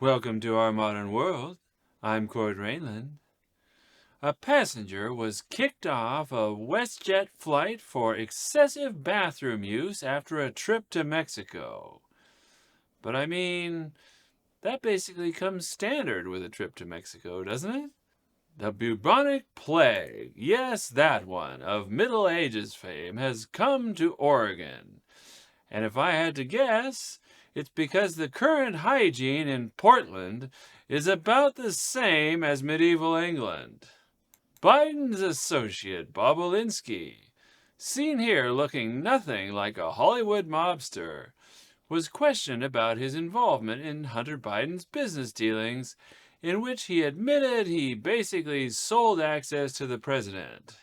Welcome to our modern world. I'm CourtReinland. A passenger was kicked off a WestJet flight for excessive bathroom use after a trip to Mexico. But I mean, that basically comes standard with a trip to Mexico, doesn't it? The bubonic plague, yes, that one, of Middle Ages fame, has come to Oregon. And if I had to guess, it's because the current hygiene in Portland is about the same as medieval England. Biden's associate, Bobulinski, seen here looking nothing like a Hollywood mobster, was questioned about his involvement in Hunter Biden's business dealings, in which he admitted he basically sold access to the president.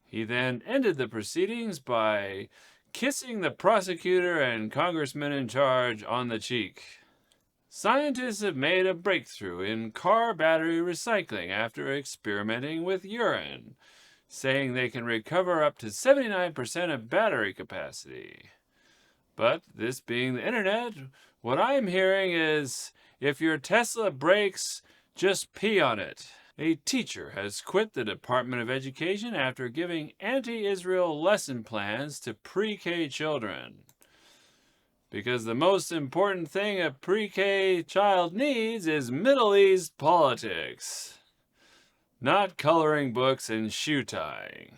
He then ended the proceedings by kissing the prosecutor and congressman in charge on the cheek. Scientists have made a breakthrough in car battery recycling after experimenting with urine, saying they can recover up to 79% of battery capacity. But this being the internet, what I'm hearing is, if your Tesla breaks, just pee on it. A teacher has quit the Department of Education after giving anti-Israel lesson plans to pre-K children. Because the most important thing a pre-K child needs is Middle East politics, not coloring books and shoe tying.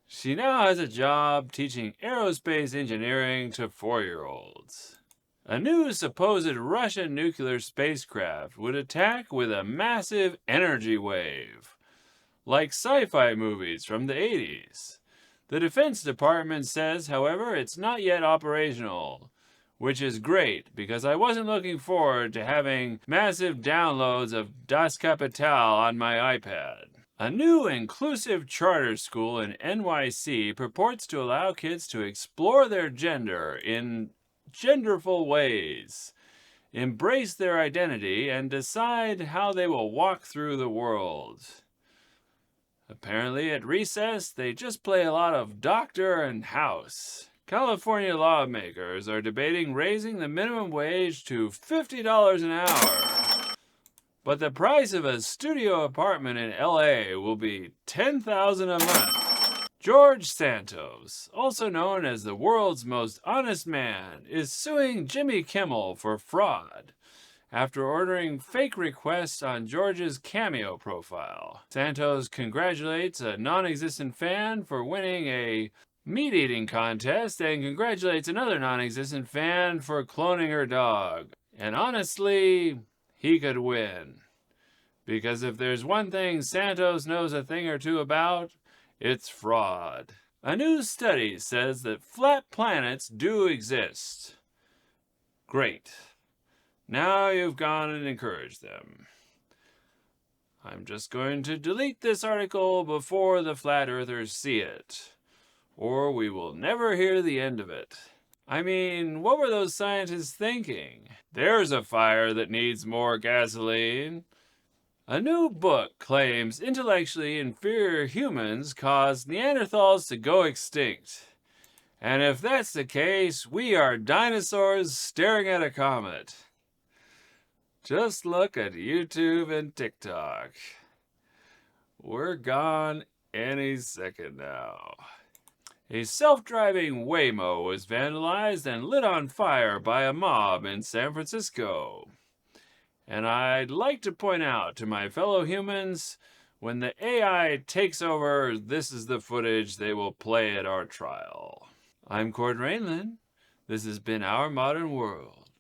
She now has a job teaching aerospace engineering to 4-year-olds. A new supposed Russian nuclear spacecraft would attack with a massive energy wave, like sci-fi movies from the 80s. The Defense Department says, however, it's not yet operational, which is great because I wasn't looking forward to having massive downloads of Das Kapital on my iPad. A new inclusive charter school in NYC purports to allow kids to explore their gender in genderful ways, embrace their identity, and decide how they will walk through the world. Apparently, at recess, they just play a lot of doctor and house. California lawmakers are debating raising the minimum wage to $50 an hour. But the price of a studio apartment in LA will be $10,000 a month. George Santos, also known as the world's most honest man, is suing Jimmy Kimmel for fraud after ordering fake requests on George's Cameo profile. Santos congratulates a non-existent fan for winning a meat-eating contest and congratulates another non-existent fan for cloning her dog. And honestly, he could win. Because if there's one thing Santos knows a thing or two about, it's fraud. A new study says that flat planets do exist. Great. Now you've gone and encouraged them. I'm just going to delete this article before the flat earthers see it, or we will never hear the end of it. I mean, what were those scientists thinking? There's a fire that needs more gasoline. A new book claims intellectually inferior humans caused Neanderthals to go extinct. And if that's the case, we are dinosaurs staring at a comet. Just look at YouTube and TikTok. We're gone any second now. A self-driving Waymo was vandalized and lit on fire by a mob in San Francisco. And I'd like to point out to my fellow humans, when the AI takes over, this is the footage they will play at our trial. I'm CourtReinland. This has been Our Modern World.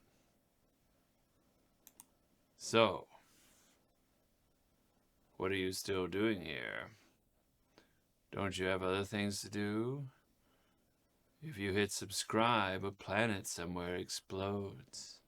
So, what are you still doing here? Don't you have other things to do? If you hit subscribe, a planet somewhere explodes.